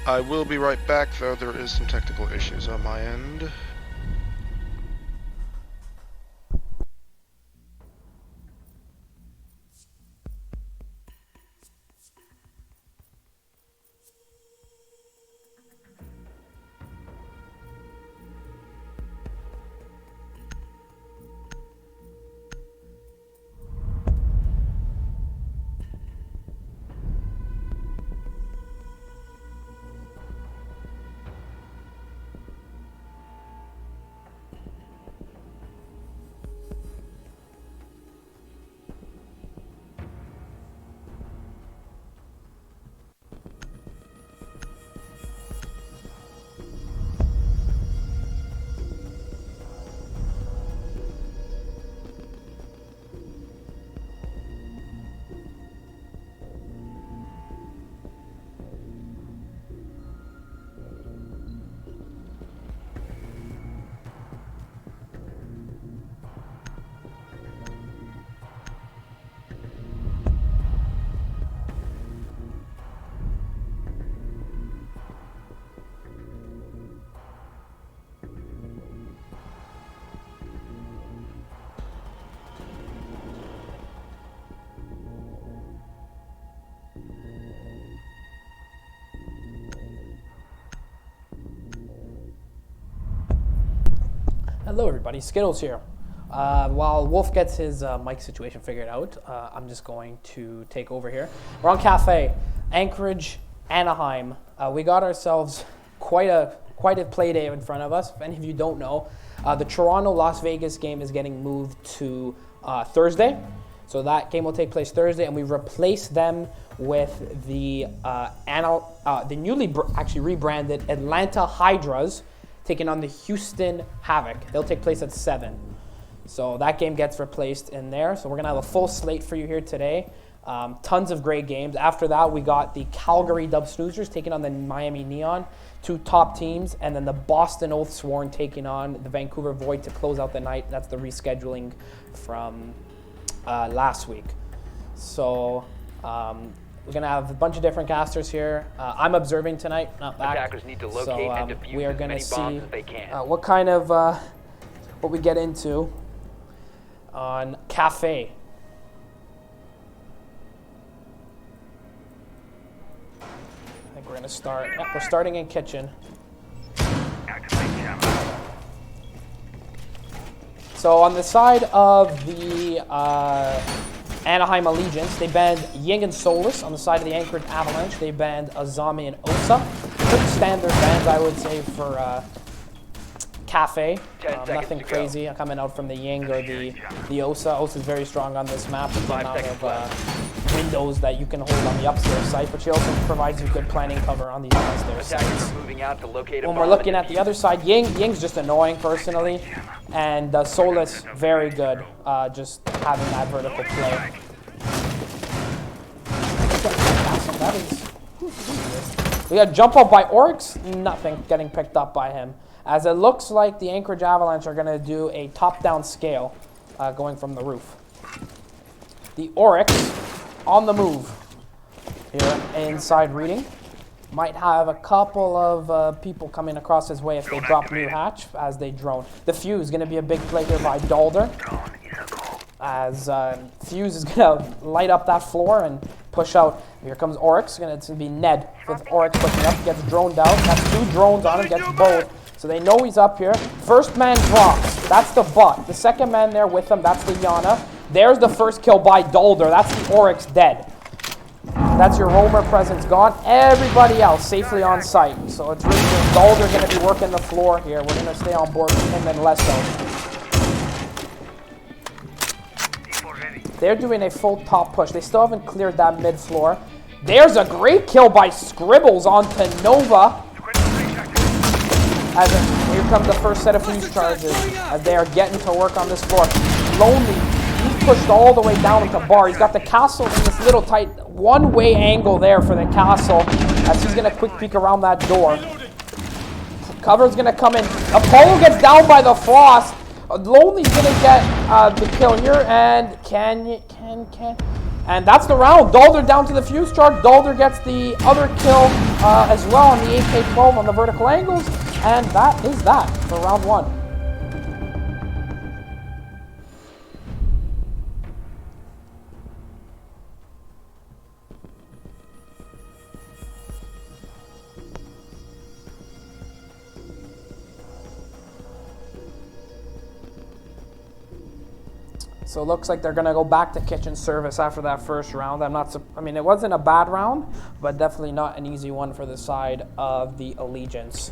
I will be right back, though there is some technical issues on my end. Hello everybody, Skittles here. While Wolf gets his mic situation figured out, I'm just going to take over here. We're on Kafe, Anchorage, Anaheim. We got ourselves quite a play day in front of us. If any of you don't know, the Toronto-Las Vegas game is getting moved to Thursday. So that game will take place Thursday, and we replaced them with the newly rebranded Atlanta Hydras, taking on the Houston Havoc. They'll take place at 7. So that game gets replaced in there. So we're going to have a full slate for you here today. Tons of great games. After that, we got the Calgary Dub Snoozers taking on the Miami Neon, 2 top teams, and then the Boston Oath Sworn taking on the Vancouver Void to close out the night. That's the rescheduling from last week. So we're going to have a bunch of different casters here. I'm observing tonight, not back. Attackers need to locate and defuse we are as going to many see bombs as they can. what kind of what we get into on Kafe. I think we're going to start. Yep, we're starting in kitchen. So on the side of the Anaheim Allegiance, they banned Ying and Solus. On the side of the Anchorage Avalanche, they banned Azami and Osa. Pretty standard bans, I would say, for Kafe. Nothing crazy coming out from the Ying or the Osa. Osa is very strong on this map with the amount of windows that you can hold on the upstairs site, but she also provides you good planning cover on these downstairs sites. When we're looking at the other side, Ying's just annoying personally, and Solus very good, just having that vertical play. That is, we got jump up by Oryx, nothing getting picked up by him. As it looks like the Anchorage Avalanche are going to do a top-down scale going from the roof. The Oryx on the move here inside reading. Might have a couple of people coming across his way if they drop new hatch as they drone. The Fuse going to be a big play here by Dalder, as Fuse is going to light up that floor and push out. Here comes Oryx. It's going to be Ned with Oryx pushing up. Gets droned out. That's 2 drones on him. Gets both. So they know he's up here. First man drops. That's the Buck. The second man there with him, that's the Yana. There's the first kill by Dalder. That's the Oryx dead. That's your roamer presence gone. Everybody else safely on site. So it's really just Dalder going to be working the floor here. We're going to stay on board with him and Lesso. They're doing a full top push. They still haven't cleared that mid floor. There's a great kill by Scribbles onto Nova. Here comes the first set of fuse charges as they are getting to work on this floor. Lonely, he's pushed all the way down into bar. He's got the castle in this little tight one-way angle there for the castle as he's going to quick peek around that door. Cover's going to come in. Apollo gets down by the frost. Lonely's going to get the kill here, and can And that's the round. Dalder down to the fuse charge. Dalder gets the other kill as well on the AK-12 on the vertical angles. And that is that for round 1. So it looks like they're going to go back to kitchen service after that first round. I mean, it wasn't a bad round, but definitely not an easy one for the side of the Allegiance.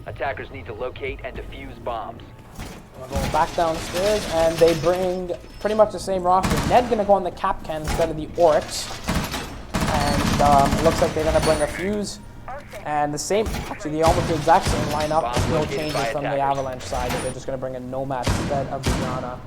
Attackers need to locate and defuse bombs. We're going back downstairs, and they bring pretty much the same roster. Ned's going to go on the Capcan instead of the Oryx. And it looks like they're going to bring a fuse. And the same, actually, almost the exact same lineup. No changes from the Avalanche side. They're just going to bring a Nomad instead of the Yana.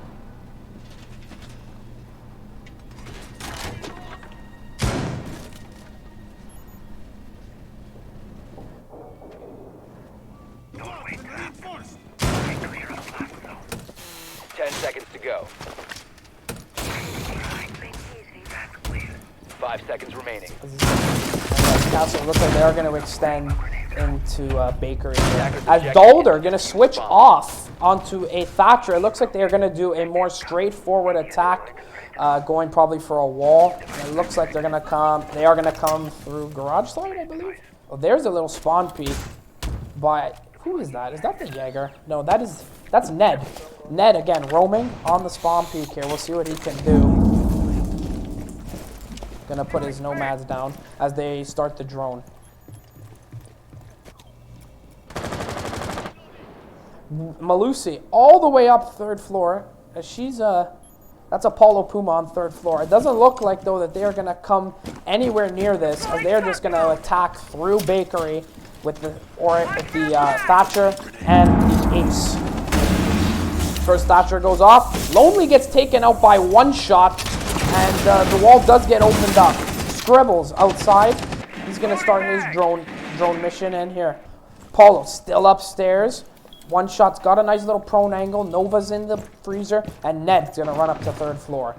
Seconds to go. 5 seconds remaining. Castle looks like they are going to extend into Bakery here. As Dalder going to switch off onto a Thatcher. It looks like they are going to do a more straightforward attack, going probably for a wall. And it looks like they're going to come. They are going to come through garage side, I believe. Oh, there's a little spawn peek. But who is that? Is that the Jaeger? No, that's Ned. Ned again roaming on the spawn peak here. We'll see what he can do. Gonna put his nomads down as they start the drone. Malusi all the way up 3rd floor. That's Apollo Puma on 3rd floor. It doesn't look like though that they are gonna come anywhere near this, as they're just gonna attack through Bakery with the Thatcher and the Ace. First Thatcher goes off. Lonely gets taken out by 1 shot. And the wall does get opened up. Scribbles outside. He's going to start his drone mission in here. Paulo still upstairs. 1 shot's got a nice little prone angle. Nova's in the freezer. And Ned's going to run up to 3rd floor.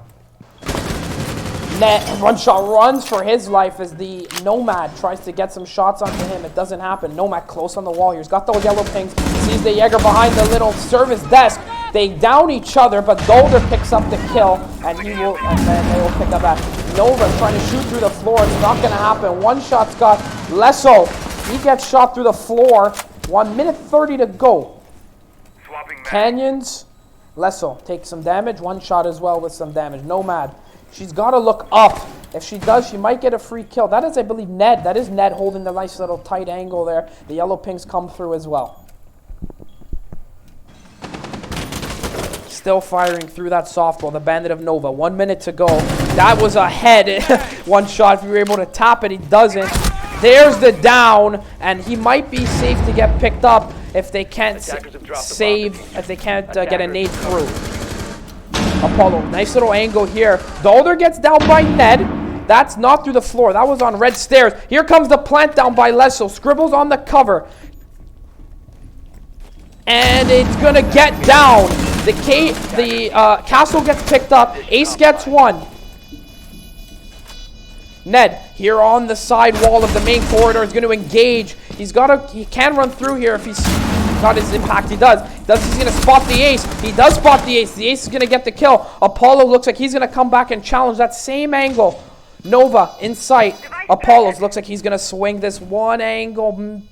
Ned, 1 shot runs for his life as the Nomad tries to get some shots onto him. It doesn't happen. Nomad close on the wall here. He's got those yellow pings. Sees the Jaeger behind the little service desk. They down each other, but Dalder picks up the kill, and then they will pick up that. Nova trying to shoot through the floor. It's not going to happen. 1 shot's got Lesso. He gets shot through the floor. 1 minute 30 to go. Canyons. Lesso takes some damage. 1 shot as well with some damage. Nomad. She's got to look up. If she does, she might get a free kill. That is, I believe, Ned. That is Ned holding the nice little tight angle there. The yellow pings come through as well. Still firing through that softball, the Bandit of Nova. 1 minute to go. That was a head. 1 shot. If you were able to tap it, he doesn't. There's the down, and he might be safe to get picked up if they can't get a nade through. Apollo, nice little angle here. Dalder gets down by Ned. That's not through the floor. That was on red stairs. Here comes the plant down by Lesso. Scribbles on the cover. And it's going to get down. The castle gets picked up. Ace gets 1. Ned, here on the side wall of the main corridor, is going to engage. He can run through here if he's got his impact. He does. He's going to spot the Ace. He does spot the Ace. The Ace is going to get the kill. Apollo looks like he's going to come back and challenge that same angle. Nova in sight. Apollo looks like he's going to swing this 1 angle.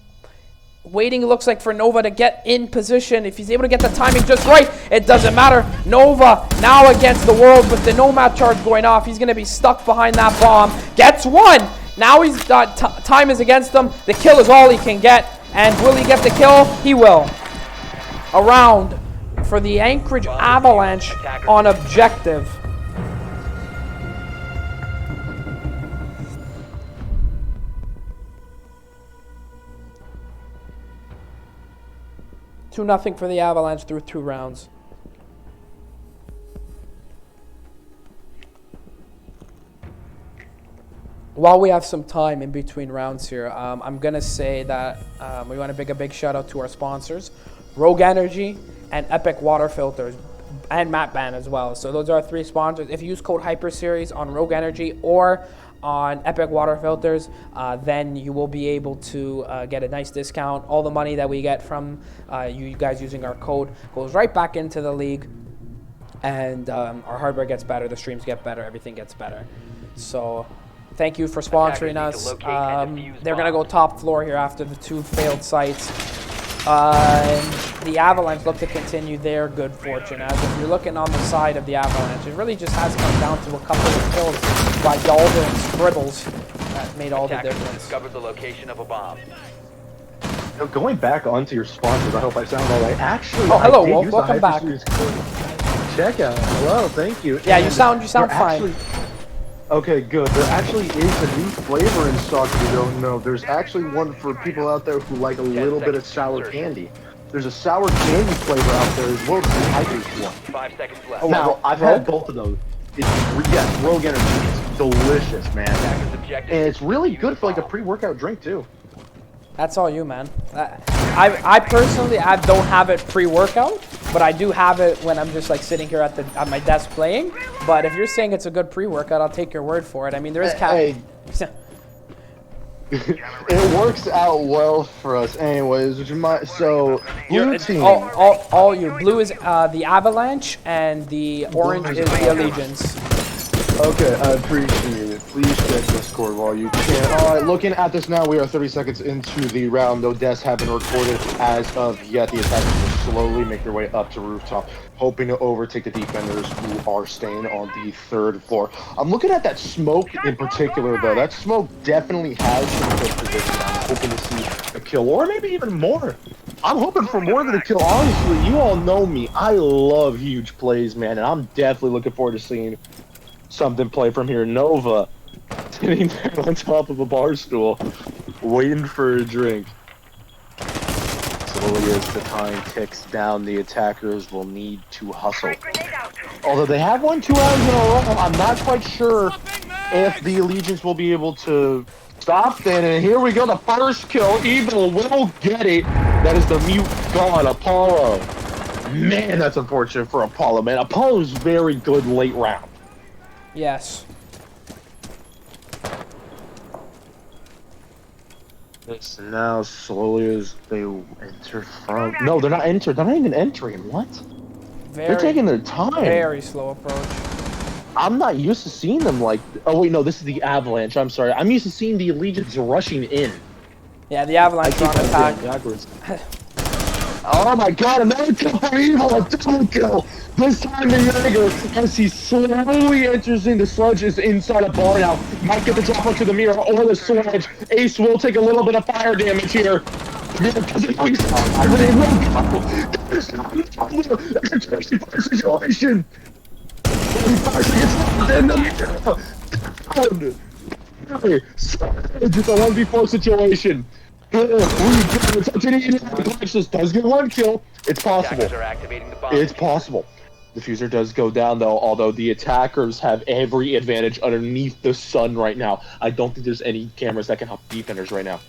Waiting, looks like, for Nova to get in position. If he's able to get the timing just right, it doesn't matter. Nova now against the world with the Nomad charge going off. He's going to be stuck behind that bomb. Gets 1. Now he's got time is against him. The kill is all he can get. And will he get the kill? He will. A round for the Anchorage Avalanche on objective. Nothing for the Avalanche through 2 rounds. While we have some time in between rounds here, I'm going to say that we want to make a big shout out to our sponsors. Rogue Energy, and Epic Water Filters, and Map Band as well. So those are our 3 sponsors. If you use code HYPERSERIES on Rogue Energy or on Epic Water Filters, then you will be able to get a nice discount. All the money that we get from you guys using our code goes right back into the league, and our hardware gets better, the streams get better, everything gets better. So thank you for sponsoring us. They're going to go top floor here after the 2 failed sites. And the Avalanche look to continue their good fortune. As if you're looking on the side of the Avalanche, it really just has come down to a couple of kills by Dalder and Scribbles that made all the difference. Discovered the location of a bomb. Going back onto your sponsors, I hope I sound all right. Actually, hello, Wolf. Welcome back. Check out. Hello, thank you. Yeah, and you sound fine. Okay, good. There actually is a new flavor in stock if you don't know. There's actually one for people out there who like a little bit of sour candy. There's a sour candy flavor out there as well as the Irish one. 5 seconds left. Now, I've had both of those. Yes, Rogue Energy. It's delicious, man. And it's really good for like a pre-workout drink, too. That's all you, man. I personally, I don't have it pre-workout, but I do have it when I'm just like sitting here at my desk playing. But if you're saying it's a good pre-workout, I'll take your word for it. I mean, there is It works out well for us, anyways. Which so blue team. All you. Blue is the Avalanche, and the orange is the Allegiance. Okay, I appreciate it. Please check Discord while you can. Alright, looking at this now, we are 30 seconds into the round. No deaths have been recorded as of yet. The attackers will slowly make their way up to rooftop, hoping to overtake the defenders who are staying on the 3rd floor. I'm looking at that smoke in particular, though. That smoke definitely has some good position. I'm hoping to see a kill, or maybe even more. I'm hoping for more than a kill. Honestly, you all know me. I love huge plays, man, and I'm definitely looking forward to seeing something play from here. Nova sitting there on top of a bar stool, waiting for a drink. Slowly as the time ticks down, the attackers will need to hustle. Although they have won 2 rounds in a row, I'm not quite sure if the Allegiance will be able to stop that. And here we go, the first kill. Evil will get it. That is the mute god, Apollo. Man, that's unfortunate for Apollo, man. Apollo's very good late round. Yes. This now slowly as they enter from. No, they're not entered. They're not even entering. What? They're taking their time. Very slow approach. I'm not used to seeing them like. Oh wait, no, this is the Avalanche. I'm sorry. I'm used to seeing the Allegiance rushing in. Yeah, the Avalanche are on attack. Backwards. Oh my god, another kill for Evil, a double kill! This time the Jaeger, as he slowly enters into Sludge, is inside a bar now. Might get the drop onto the mirror or the Sludge. Ace will take a little bit of fire damage here. Because it makes a situation. It's a 1v4 situation. Does get 1 kill. It's possible. It's possible. The Diffuser does go down though, although the attackers have every advantage underneath the sun right now. I don't think there's any cameras that can help defenders right now.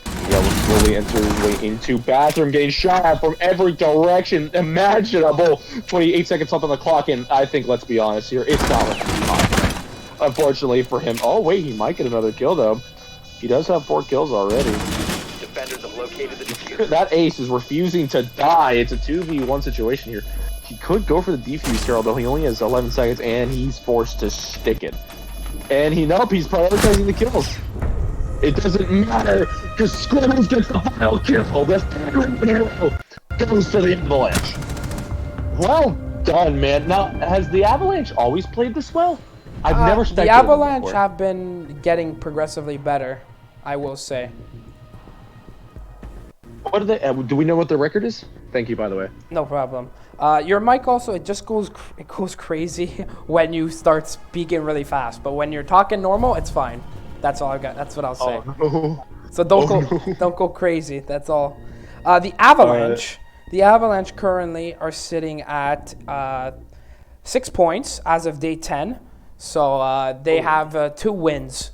Yeah, we're slowly entering his way into bathroom, getting shot at from every direction imaginable. 28 seconds left on the clock, and I think, let's be honest here, it's not looking hot. Unfortunately for him. Oh wait, he might get another kill though. He does have 4 kills already. Defenders have located the diffuser. That Ace is refusing to die. It's a 2v1 situation here. He could go for the defuse here, although he only has 11 seconds, and he's forced to stick it. And he's prioritizing the kills. It doesn't matter, because Squirrels gets the final kill. That's goes to the Avalanche. Well done, man. Now, has the Avalanche always played this well? I've never spectated the Avalanche before. have been getting progressively better, I will say. What are they? Do we know what their record is? Thank you, by the way. No problem. Your mic also, it just goes crazy when you start speaking really fast, but when you're talking normal, it's fine. That's all I got. That's what I'll say. Oh, no. So don't go crazy. That's all. The Avalanche currently are sitting at 6 points as of day 10. So they have 2 wins.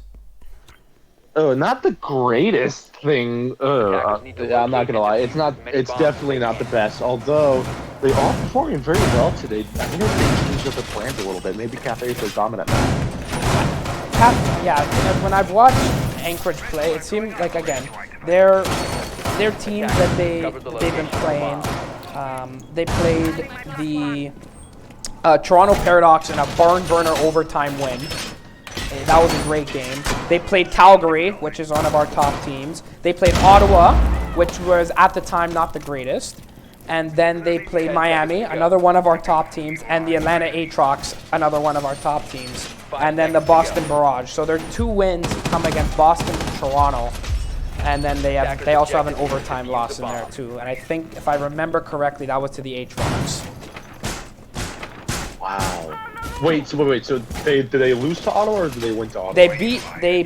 not the greatest thing. I'm not gonna lie, it's not. It's definitely not the best. Although they are performing very well today. I think they changed up the brand a little bit. Maybe Kafe is their dominant now. Yeah, when I've watched Anchorage play, it seemed like again their teams that they've been playing. They played the Toronto Paradox in a barn burner overtime win. That was a great game. They played Calgary, which is one of our top teams. They played Ottawa, which was at the time not the greatest. And then they played Miami, another one of our top teams, and the Atlanta Aatrox, another one of our top teams. And then the Boston Barrage. So their 2 wins come against Boston and Toronto. And then they also have an overtime loss in there too. And I think, if I remember correctly, that was to the Aatrox. Wow. Wait. So did they lose to Ottawa or did they win to Ottawa? They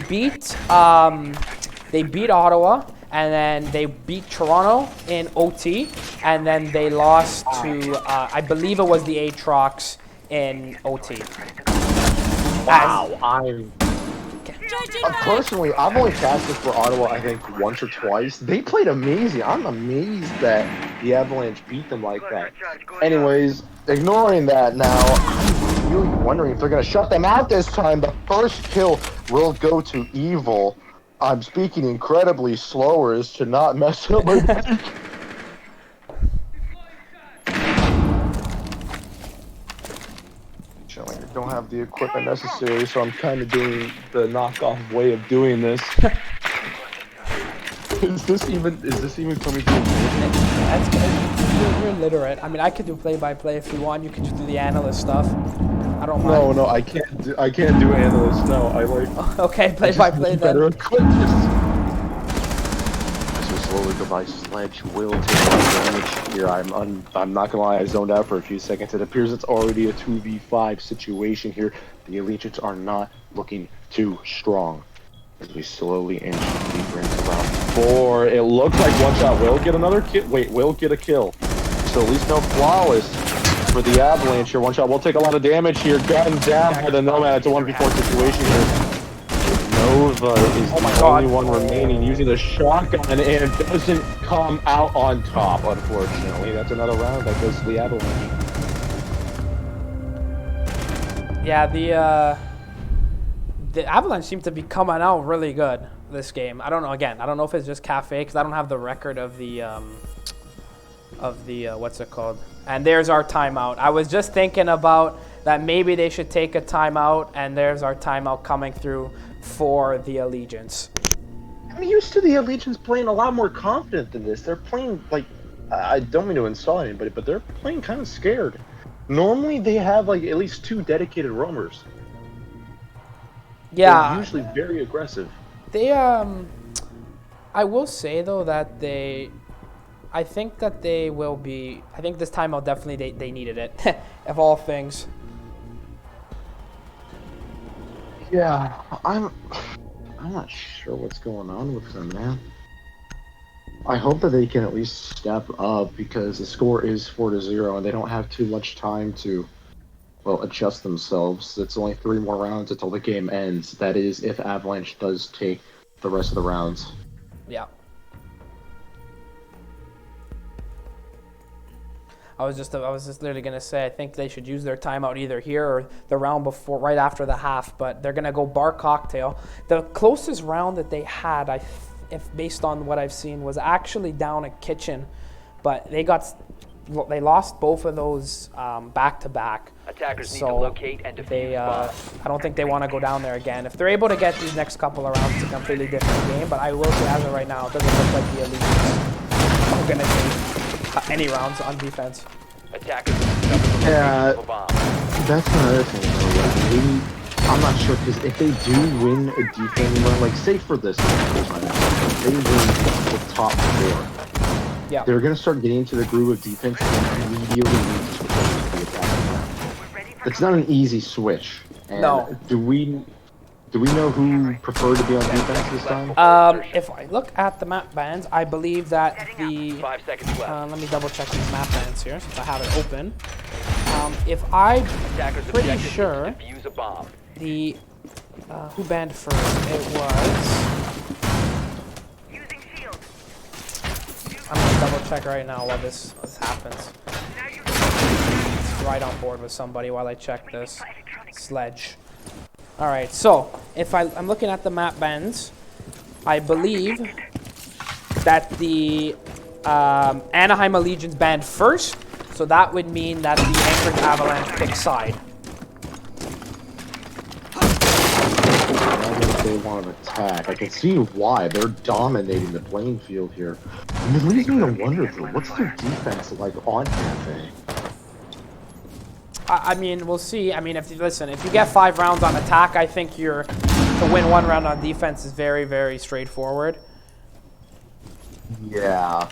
beat Ottawa, and then they beat Toronto in OT, and then they lost to I believe it was the Aatrox in OT. Wow. Personally, I've only casted for Ottawa, I think, once or twice. They played amazing. I'm amazed that the Avalanche beat them like that. Anyways, ignoring that now, I'm really wondering if they're going to shut them out this time. The first kill will go to Evil. I'm speaking incredibly slower as to not mess up my mic. I don't have the equipment necessary, so I'm kind of doing the knockoff way of doing this. Is this even coming to That's good. You're literate. I mean, I could do play-by-play if you want. You could just do the analyst stuff. I don't mind. No, I can't do analyst. No, I like. Okay, play-by-play then. Better equipment. So slowly, device sledge will take damage here. I'm not gonna lie, I zoned out for a few seconds. It appears it's already a 2v5 situation here. The Allegiants are not looking too strong. As we slowly inch deeper into round 4, it looks like one shot will get another kill. Wait, will get a kill. So at least no flawless for the Avalanche here. One shot will take a lot of damage here. Gun down by the Nomad. It's a 1v4 situation here. Nova is the only one remaining using the shotgun, and it doesn't come out on top, unfortunately. That's another round that goes to the Avalanche. Yeah, the Avalanche seem to be coming out really good this game. I don't know. Again, I don't know if it's just Kafe because I don't have the record of the what's it called. And there's our timeout. I was just thinking about that maybe they should take a timeout, and there's our timeout coming through for the Allegiance. I'm used to the Allegiance playing a lot more confident than this. They're playing like, I don't mean to insult anybody, but they're playing kind of scared. Normally they have like at least 2 dedicated roamers. Yeah. They're usually very aggressive. They I will say though that I think that they will be. I think this timeout definitely they needed it, of all things. Yeah, I'm not sure what's going on with them, man. I hope that they can at least step up because the score is 4-0 and they don't have too much time to, well, adjust themselves. It's only 3 more rounds until the game ends. That is, if Avalanche does take the rest of the rounds. Yeah. I was just literally gonna say I think they should use their timeout either here or the round before, right after the half. But they're gonna go bar cocktail. The closest round that they had, if based on what I've seen, was actually down at Kitchen, but they lost both of those back to back. Attackers need to locate and defuse I don't think they want to go down there again. If they're able to get these next couple of rounds, it's a completely different game. But I will say, as of right now, it doesn't look like the Elite are gonna take any rounds on defense. Attackers. Yeah, that's another thing though. I'm not sure because if they do win a defense round, like say for this, they win the top 4. Yeah. They're gonna start getting into the groove of defense and immediately need to switch to the attack. It's not an easy switch. And no. Do we know who preferred to be on defense this time? If I look at the map bands, I believe that the 5 seconds left. let me double check these map bands here since I have it open. If I'm pretty sure defuse a bomb. the Who banned first? It was... I'm gonna double check right now while this happens. It's right on board with somebody while I check this. Sledge. Alright, so if I'm looking at the map bans, I believe that the Anaheim Allegiance banned first, so that would mean that the Anchorage Avalanche pick side. They want to attack. I can see why. They're dominating the playing field here. And it leads me to wonder, though, what's their defense like on Kafe? I mean, we'll see. I mean, if you get 5 rounds on attack, I think to win 1 round on defense is very, very straightforward. Yeah.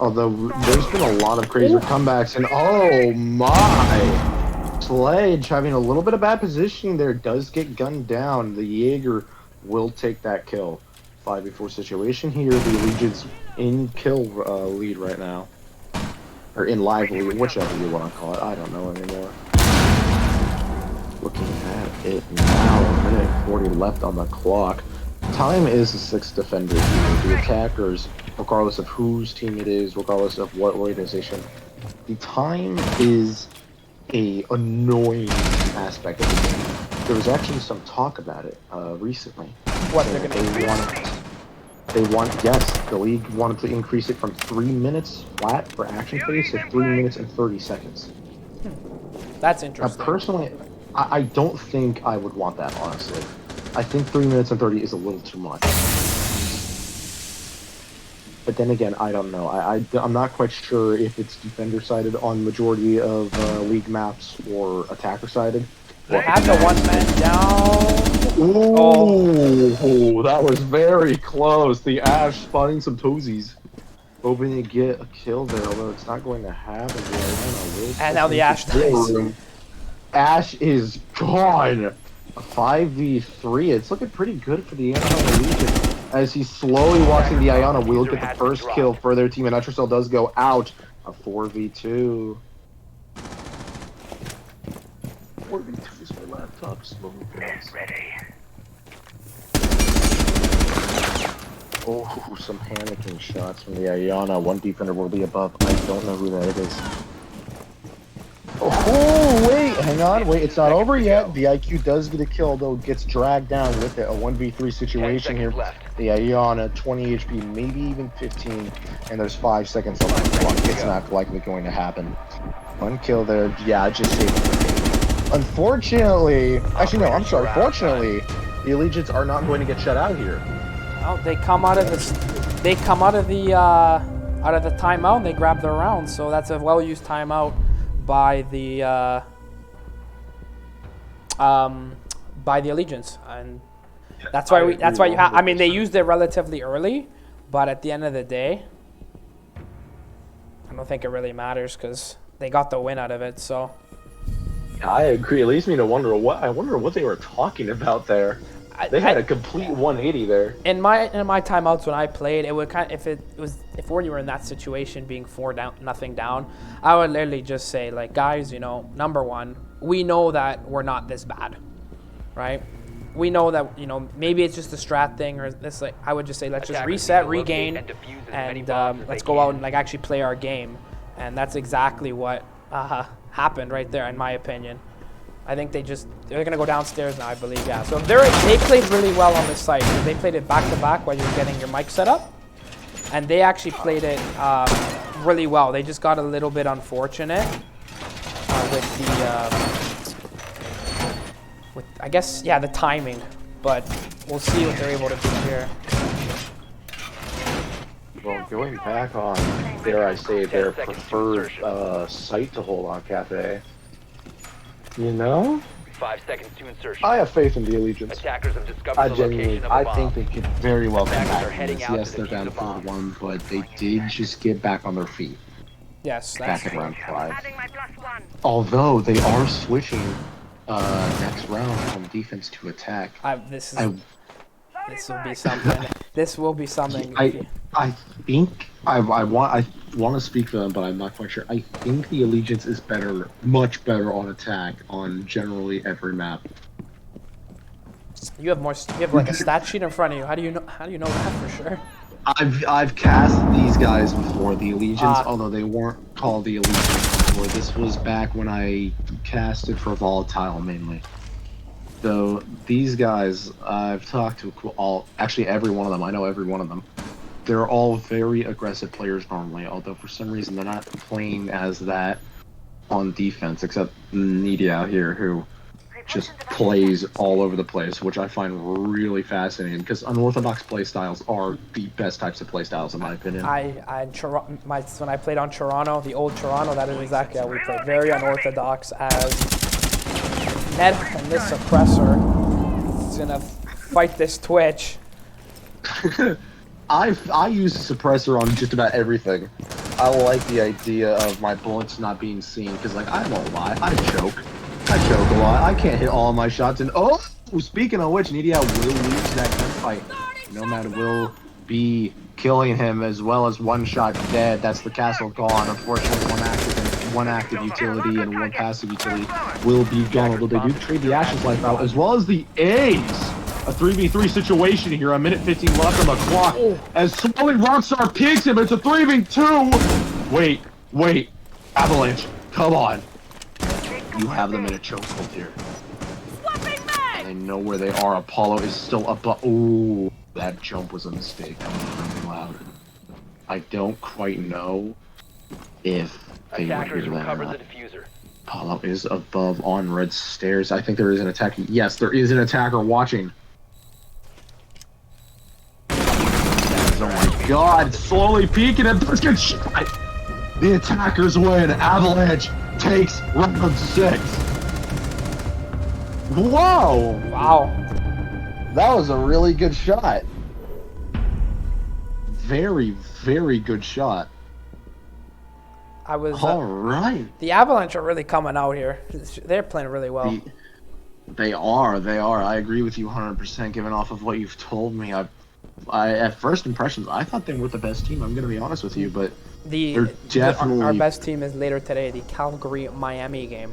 Although there's been a lot of crazy comebacks, and oh my! Sledge having a little bit of bad positioning there does get gunned down. The Jaeger will take that kill. 5v4 situation here. The Allegiance in kill lead right now. Or in live lead, whichever you want to call it. I don't know anymore. Looking at it now, 1:40 left on the clock. Time is the 6th defender here. The attackers, regardless of whose team it is, regardless of what organization, the time is a annoying aspect of the game. There was actually some talk about it recently. What they're gonna Yes, the league wanted to increase it from 3 minutes flat for action phase to 3 minutes and 30 seconds. That's interesting. Personally, I don't think I would want that, honestly. I think 3 minutes and 30 is a little too much. But then again, I don't know. I'm not quite sure if it's defender-sided on majority of league maps or attacker-sided. They had the 1 man down. Ooh, that was very close. The Ash spotting some toesies. Hoping to get a kill there, although it's not going to happen. And now the Ash dies. Ash is gone. A 5v3. It's looking pretty good for the Anaheim Legion. As he's slowly watching the Iona wheel get the first kill for their team, and Etricel does go out. A 4v2. 4v2 is for laptops. Oh, some panicking shots from the Iona. One defender will be above. I don't know who that is. Oh, wait, hang on. Wait, it's not over yet. The IQ does get a kill, though it gets dragged down with it. A 1v3 situation here. The Iona, 20 HP, maybe even 15. And there's 5 seconds on the clock. It's not likely going to happen. One kill there. Yeah, just saved it. Unfortunately, actually, no, I'm sorry. Fortunately, the Allegiants are not going to get shut out here. Well, they come out of this. They come out of the timeout and they grab their round. So that's a well-used timeout by the Allegiance, and that's why you have. I mean, they used it relatively early, but at the end of the day, I don't think it really matters because they got the win out of it. So I agree. It leads me to wonder what they were talking about there. They had a complete 180 there. In my timeouts when I played, it would kind of, if we were in that situation, being 4-0 down, I would literally just say, like, guys, you know, number one, we know that we're not this bad, right? We know that, you know, maybe it's just a strat thing or this. Like, I would just say, let's just reset, regain, and let's go out and like actually play our game, and that's exactly what happened right there, in my opinion. I think they're gonna go downstairs now, I believe. Yeah. So they played really well on this site. They played it back to back while you're getting your mic set up, and they actually played it really well. They just got a little bit unfortunate with I guess the timing, but we'll see what they're able to do here. Well, going back on, dare I say, their preferred site to hold on Kafe. You know? 5 seconds to insertion. I have faith in the Allegiance. Attackers have discovered the location of a bomb. think they could very well come Attackers back are from heading this. out Yes, to they're defuse down the bomb. 4-1, but they did just get back on their feet. Yes, that's Back at round 5. Although they are switching next round from defense to attack. This will be something. This will be something. I think I want to speak for them, but I'm not quite sure. I think the Allegiance is much better on attack on generally every map. You have more. You have like a stat sheet in front of you. How do you know? How do you know that for sure? I've cast these guys before, the Allegiance, although they weren't called the Allegiance before. This was back when I casted for Volatile mainly. So these guys, I've talked to actually every one of them. I know every one of them. They're all very aggressive players normally, although for some reason they're not playing as that on defense, except Needy out here, who just plays all over the place, which I find really fascinating because unorthodox playstyles are the best types of playstyles in my opinion. When I played on Toronto, the old Toronto, that is exactly how we played. Very unorthodox as Ned and this suppressor is gonna fight this Twitch. I use a suppressor on just about everything. I like the idea of my bullets not being seen because, like, I won't lie, I choke a lot. I can't hit all my shots, and speaking of which, Nidia will lose that gunfight. Nomad will be killing him as well as one shot dead. That's the castle gone. Unfortunately, one active utility and one passive utility will be gone. Although they do trade the Ashes life out as well as the A's. A 3v3 situation here. A minute 15 left on the clock. As slowly Rockstar picks him. It's a 3v2. Wait. Avalanche, come on. You have them in a chokehold here. And they know where they are. Apollo is still above. Ooh, that jump was a mistake. That was really loud. I don't quite know if they would hear that or not. Apollo is above on red stairs. I think there is an attacker. Yes, there is an attacker watching. Oh my god, slowly peeking and let's get shot. The attackers win. Avalanche takes round 6. Whoa! Wow. That was a really good shot. Very, very good shot. All right. The Avalanche are really coming out here. They're playing really well. They are. I agree with you 100%. Given off of what you've told me, at first impressions, I thought they were the best team. I'm gonna be honest with you, but they're definitely our best team is later today. The Calgary-Miami game.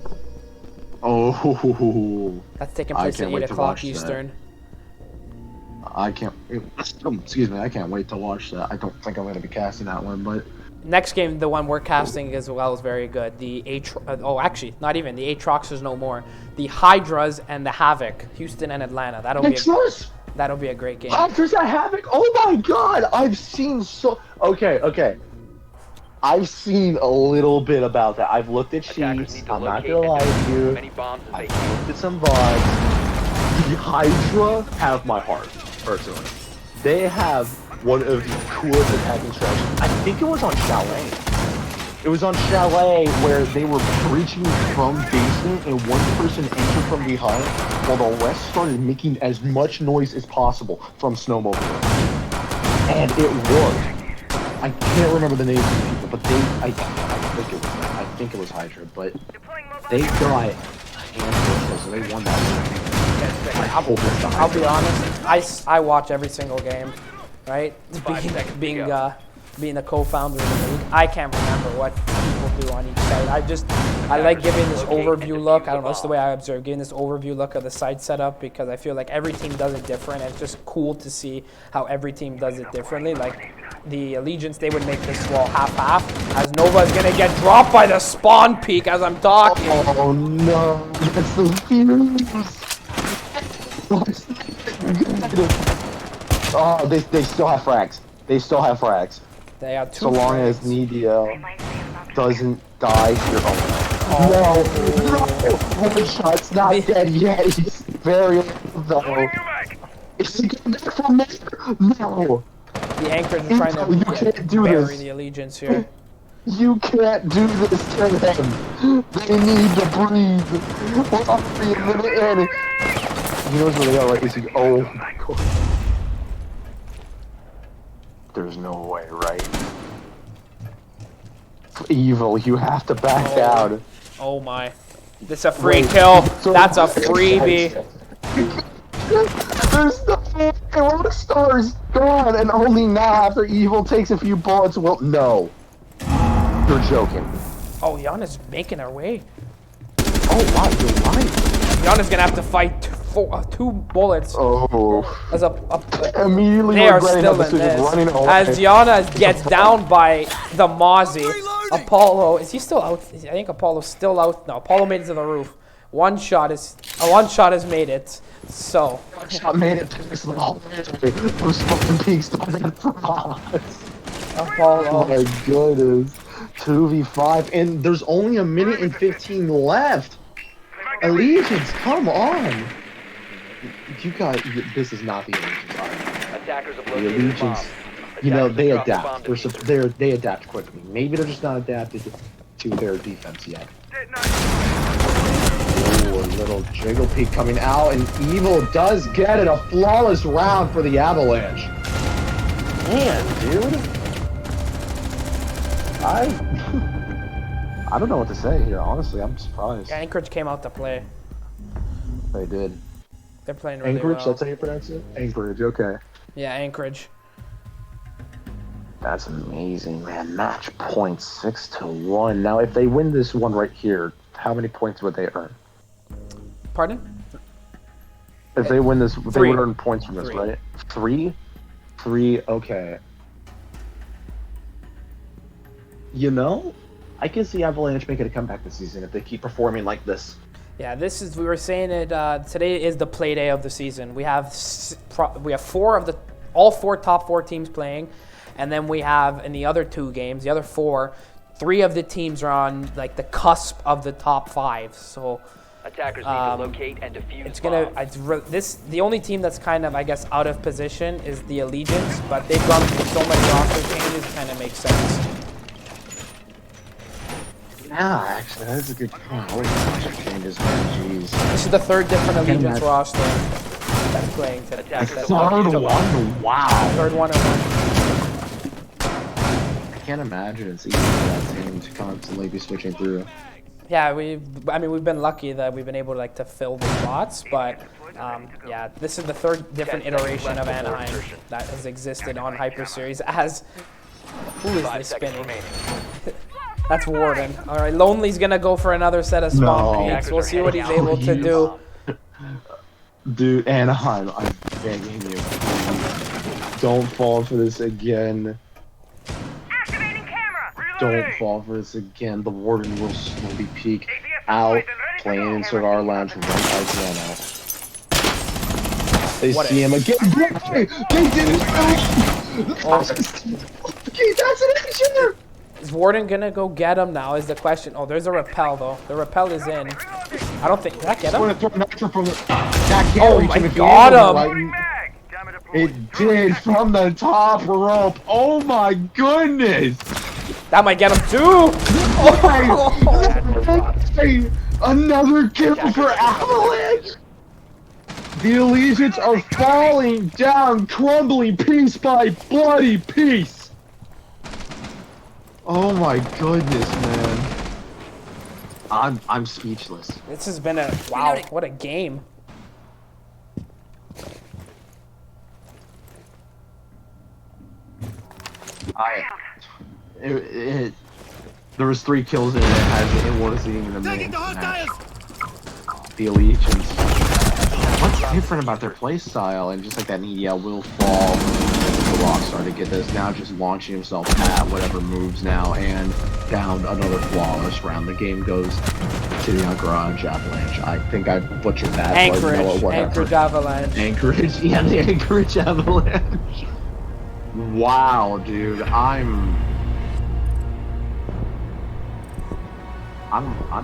Oh. That's taking place at 8 o'clock Eastern. I can't. Excuse me. I can't wait to watch that. I don't think I'm gonna be casting that one, but. Next game, the one we're casting as well, is very good. The actually, not even the Aatroxers no more. The Hydras and the Havoc, Houston and Atlanta. That'll be a great game. Hydras and Havoc. Oh my God! I've seen Okay. I've seen a little bit about that. I've looked at sheets. I'm not gonna lie to you. I've looked at some VODs. The Hydra have my heart, personally. They have one of the coolest attacking strategies. I think it was on Chalet. It was on Chalet where they were breaching from basement and one person entered from behind while the rest started making as much noise as possible from snowmobile. And it worked. I can't remember the names of the people, but I think it was Hydra, but they got a handful, so they won that. I'll be honest. I watch every single game. Right? Being a co-founder of the league, I can't remember what people do on each site. I like giving this overview look. I don't know, it's the way I observe, giving this overview look of the site setup because I feel like every team does it different. And it's just cool to see how every team does it differently. Like the Allegiance, they would make this wall half-half, as Nova's gonna get dropped by the spawn peak as I'm talking. Oh no, that's the fuse. Oh, they still have frags. They have 2 So long frags. as Nedio doesn't die here. No! One shot's not dead yet. He's very low. Is he coming back from there? No! The Anchorage are trying to bury the Allegiance here. You can't do this to them. They need to breathe. We're already a minute in. He knows where they are, right? Is he? Oh my god. There's no way, right? Evil, you have to back out. Oh my. This is a free kill. That's a freebie. There's the fucking stars gone, and only now after Evil takes a few bullets will. No. You're joking. Oh, Yana's making her way. Oh wow, you're right. Yana's gonna have to fight 2 bullets. Oh. As Immediately they are regretting still that in decision, this. running away. As Gianna gets down by the Mozzie. Apollo, is he still out? I think Apollo's still out. No, Apollo made it to the roof. One shot has made it. So. Shot made it past the wall. Those fucking peaks don't make it for us. Apollo. Oh my goodness. 2v5, and there's only a minute and 15 left. Allegiance, come on. You guys, this is not the Allegiance. Attackers have The located a bomb. Allegiance, you know, they Attackers have dropped the adapt. bomb defused. They adapt quickly. Maybe they're just not adapted to their defense yet. Oh, a little jiggle peek coming out, and Evil does get it. A flawless round for the Avalanche. Man, dude. I don't know what to say here. Honestly, I'm surprised. Yeah, Anchorage came out to play. They did. They're playing really Anchorage, well. that's how you pronounce it? Anchorage, okay. Yeah, Anchorage. That's amazing, man. Match point 6-1. Now, if they win this one right here, how many points would they earn? Pardon? If they win this, they 3. would earn points from this, 3. right? 3? 3, okay. You know, I can see Avalanche making a comeback this season if they keep performing like this. Yeah, we were saying it, today is the play day of the season. We have all 4 top 4 teams playing, and then we have in the other 2 games, the other 4, 3 of the teams are on like the cusp of the top 5. So Attackers need to locate and defuse it's bombs. gonna the only team that's kind of, I guess, out of position is the Allegiance, but they've gone through so many roster changes, it kind of makes sense. Yeah, actually, that's a good point. Always roster changes, man. Jeez. This is the 3rd different Allegiance roster that's playing today. Attackers have Third located a bomb. one? Wow. 3rd one. I can't imagine it's easy for that team to constantly be switching through. Yeah, we've been lucky that we've been able to fill the spots, but yeah, this is the 3rd different iteration of Anaheim that has existed on Hyper Series. As who is 5 this seconds spinning? remaining. That's Warden. All right, Lonely's gonna go for another set of spawn No. peaks. We'll see what he's able to do. Dude, Anaheim, I'm begging you. Don't fall for this again. Activating camera. Don't fall for this again. The Warden will slowly peek out, playing in Cigar Lounge right by Piano. They What see him again. They did it! Oh. That's an engineer! Is Warden gonna go get him now? Is the question. Oh, there's a repel though. The repel is in. I don't think. Did that get him? Oh my God, It did from the top rope. Oh my goodness! That might get him too. Another kill for Avalanche! The Allegiants are falling down, crumbling piece by bloody piece! Oh my goodness, man. I'm speechless. This has been a wow. What a game. There was 3 kills in it. It wasn't even a minute. The Allegiants. What's different about their playstyle? And just like that EDL will fall. The Rockstar to get this. Now just launching himself at whatever moves now and down another flawless round. The game goes to the Anchorage Avalanche. I think I butchered that. Anchorage. But you know what, Anchorage Avalanche. Anchorage. Yeah, the Anchorage Avalanche. Wow, dude. I'm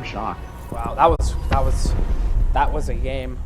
shocked. Wow, that was a game.